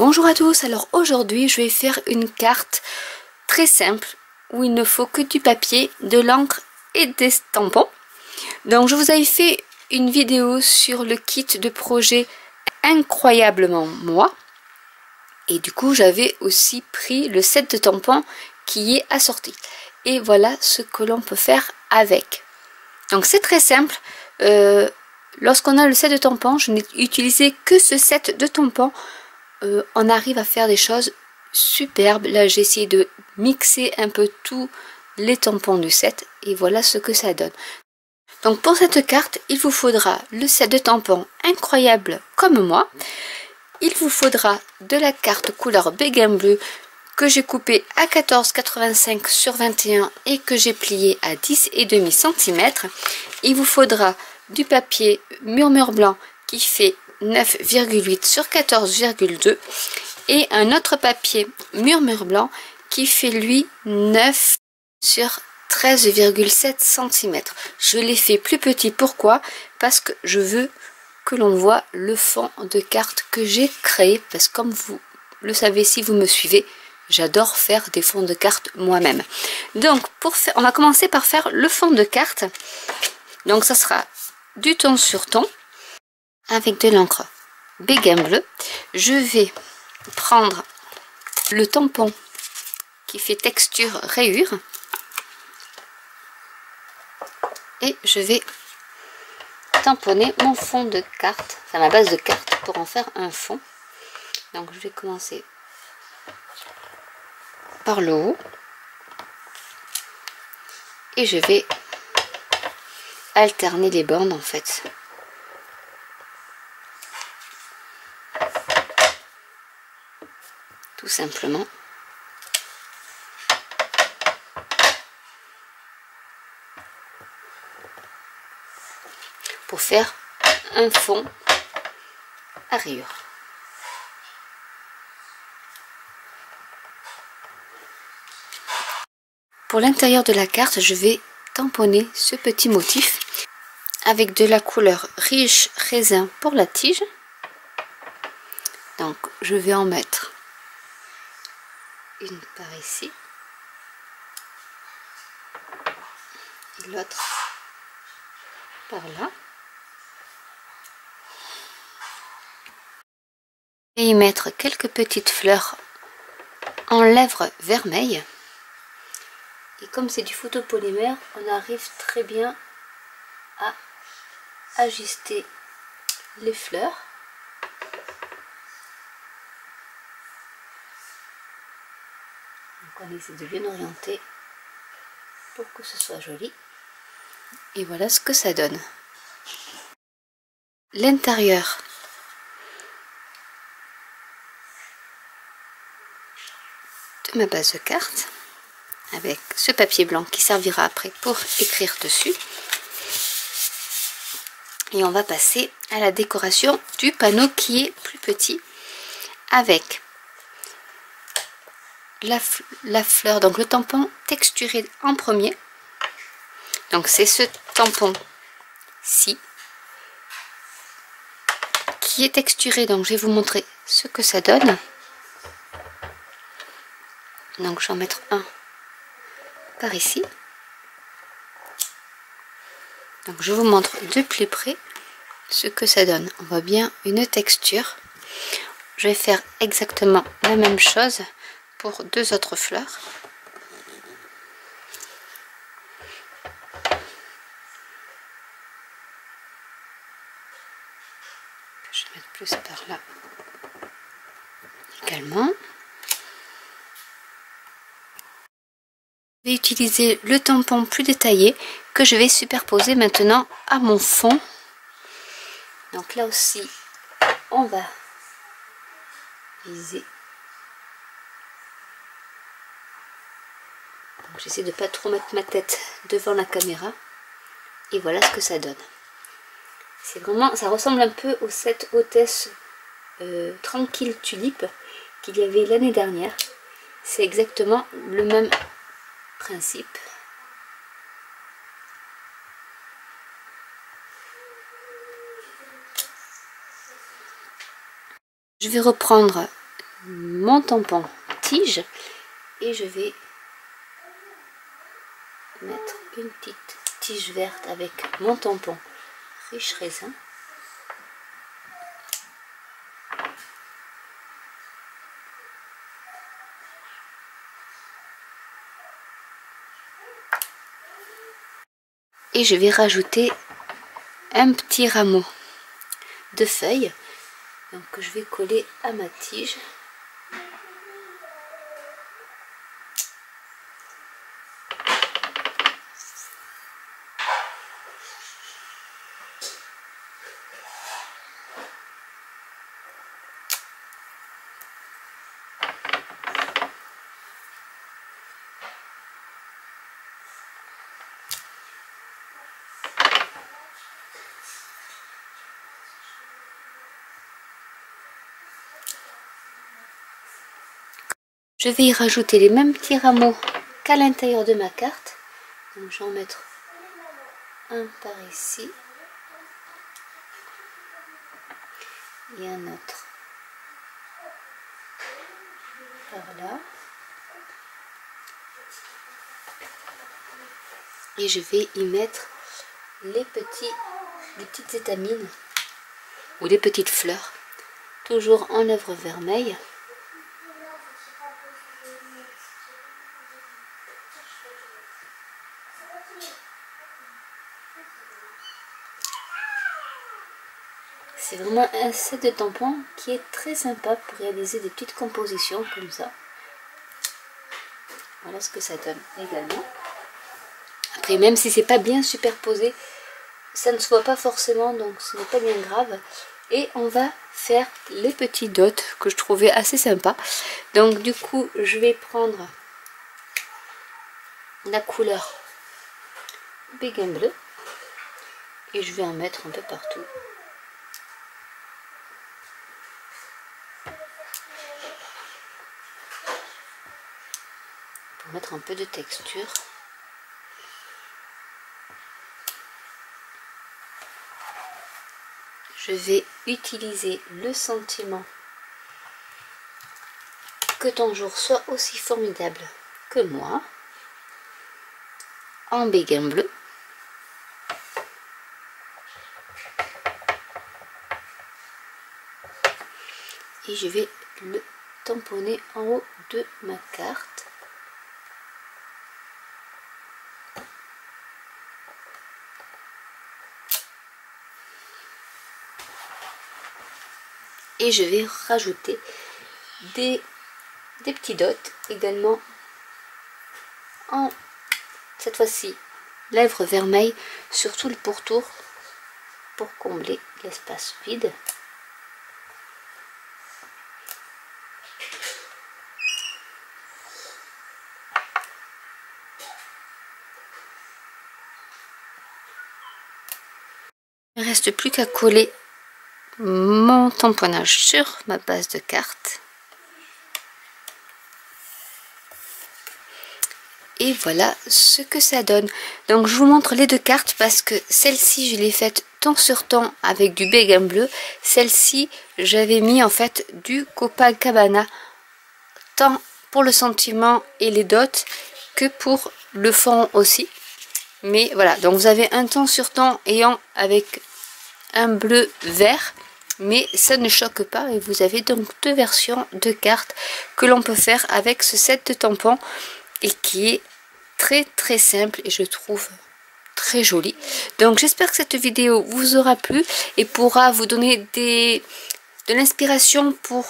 Bonjour à tous, alors aujourd'hui je vais faire une carte très simple où il ne faut que du papier, de l'encre et des tampons. Donc je vous avais fait une vidéo sur le kit de projet Incroyablement Moi. Et du coup j'avais aussi pris le set de tampons qui est assorti. Et voilà ce que l'on peut faire avec. Donc c'est très simple. Lorsqu'on a le set de tampons, je n'ai utilisé que ce set de tampons. On arrive à faire des choses superbes. Là j'ai essayé de mixer un peu tous les tampons du set et voilà ce que ça donne. Donc pour cette carte il vous faudra le set de tampons Incroyable comme moi. Il vous faudra de la carte couleur béguin bleu que j'ai coupé à 14,85 sur 21 et que j'ai plié à 10,5 cm. Il vous faudra du papier Murmure blanc qui fait 9,8 sur 14,2 et un autre papier Murmure blanc qui fait lui 9 sur 13,7 cm. Je l'ai fait plus petit, pourquoi? Parce que je veux que l'on voit le fond de carte que j'ai créé, parce que comme vous le savez si vous me suivez, j'adore faire des fonds de carte moi-même. Donc pour faire, on va commencer par faire le fond de carte. Donc ça sera du ton sur ton avec de l'encre béguin bleu. Je vais prendre le tampon qui fait texture rayure et je vais tamponner mon fond de carte, enfin ma base de carte, pour en faire un fond. Donc je vais commencer par le haut et je vais alterner les bornes en fait. Tout simplement. Pour faire un fond à rayures. Pour l'intérieur de la carte, je vais tamponner ce petit motif avec de la couleur riche raisin pour la tige. Donc je vais en mettre une par ici et l'autre par là. Et y mettre quelques petites fleurs en lèvres vermeilles. Et comme c'est du photopolymère, on arrive très bien à ajuster les fleurs. Donc on essaie de bien orienter pour que ce soit joli. Et voilà ce que ça donne. L'intérieur de ma base de carte avec ce papier blanc qui servira après pour écrire dessus. Et on va passer à la décoration du panneau qui est plus petit avec la fleur, donc le tampon texturé en premier. Donc c'est ce tampon-ci qui est texturé, donc je vais vous montrer ce que ça donne. Donc je vais en mettre un par ici. Donc je vous montre de plus près ce que ça donne. On voit bien une texture. Je vais faire exactement la même chose pour deux autres fleurs. Je vais mettre plus par là également. Je vais utiliser le tampon plus détaillé que je vais superposer maintenant à mon fond. Donc là aussi on va viser. J'essaie de ne pas trop mettre ma tête devant la caméra et voilà ce que ça donne. C'est vraiment, ça ressemble un peu au set Hôtesse Tranquille Tulipe qu'il y avait l'année dernière. C'est exactement le même principe. Je vais reprendre mon tampon tige et je vais mettre une petite tige verte avec mon tampon riche raisin. Et je vais rajouter un petit rameau de feuilles donc que je vais coller à ma tige. Je vais y rajouter les mêmes petits rameaux qu'à l'intérieur de ma carte. Donc je vais en mettre un par ici et un autre par là. Et je vais y mettre les petites étamines ou les petites fleurs, toujours en œuvre vermeille. C'est vraiment un set de tampons qui est très sympa pour réaliser des petites compositions comme ça. Voilà ce que ça donne également. Après, même si c'est pas bien superposé, ça ne se voit pas forcément, donc ce n'est pas bien grave. Et on va faire les petits dots que je trouvais assez sympa. Donc du coup, je vais prendre la couleur béguin bleu et je vais en mettre un peu partout. Pour mettre un peu de texture. Je vais utiliser le sentiment que ton jour soit aussi formidable que moi en béguin bleu. Et je vais le tamponner en haut de ma carte. Et je vais rajouter des petits dots également en, cette fois-ci, lèvres vermeilles sur tout le pourtour pour combler l'espace vide. Il ne reste plus qu'à coller mon tamponnage sur ma base de carte. Et voilà ce que ça donne. Donc je vous montre les deux cartes parce que celle-ci je l'ai faite temps sur temps avec du béguin bleu. Celle-ci j'avais mis en fait du Copacabana, tant pour le sentiment et les dots que pour le fond aussi. Mais voilà, donc vous avez un temps sur temps ayant avec un bleu vert, mais ça ne choque pas et vous avez donc deux versions de cartes que l'on peut faire avec ce set de tampons et qui est très simple et je trouve très joli. Donc j'espère que cette vidéo vous aura plu et pourra vous donner de l'inspiration pour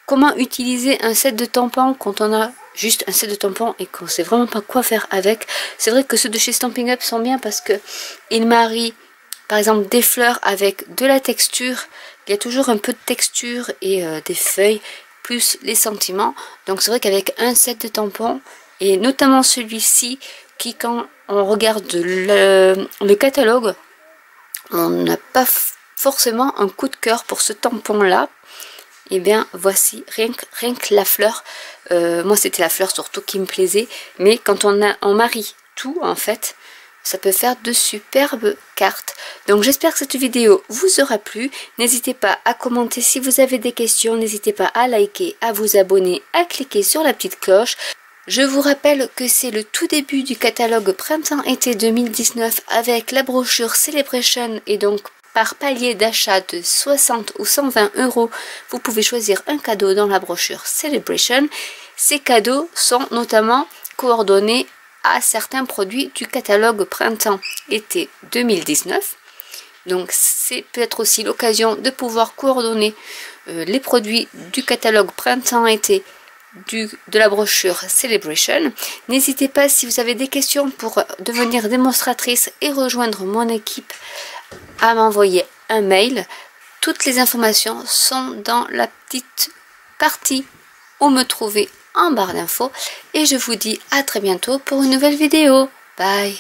comment utiliser un set de tampons quand on a juste un set de tampons et qu'on sait vraiment pas quoi faire avec. C'est vrai que ceux de chez Stampin' Up sont bien parce que ils marient par exemple des fleurs avec de la texture. Il y a toujours un peu de texture et des feuilles plus les sentiments. Donc c'est vrai qu'avec un set de tampons et notamment celui-ci qui, quand on regarde le catalogue, on n'a pas forcément un coup de cœur pour ce tampon là. Et bien voici, rien que la fleur, moi c'était la fleur surtout qui me plaisait, mais quand on marie tout en fait, ça peut faire de superbes cartes. Donc j'espère que cette vidéo vous aura plu. N'hésitez pas à commenter si vous avez des questions. N'hésitez pas à liker, à vous abonner, à cliquer sur la petite cloche. Je vous rappelle que c'est le tout début du catalogue printemps-été 2019 avec la brochure Celebration et donc par palier d'achat de 60 ou 120 €, vous pouvez choisir un cadeau dans la brochure Celebration. Ces cadeaux sont notamment coordonnés à certains produits du catalogue printemps-été 2019. Donc c'est peut-être aussi l'occasion de pouvoir coordonner les produits du catalogue printemps-été de la brochure Celebration. N'hésitez pas, si vous avez des questions pour devenir démonstratrice et rejoindre mon équipe, à m'envoyer un mail. Toutes les informations sont dans la petite partie où me trouver en barre d'infos. Et je vous dis à très bientôt pour une nouvelle vidéo. Bye!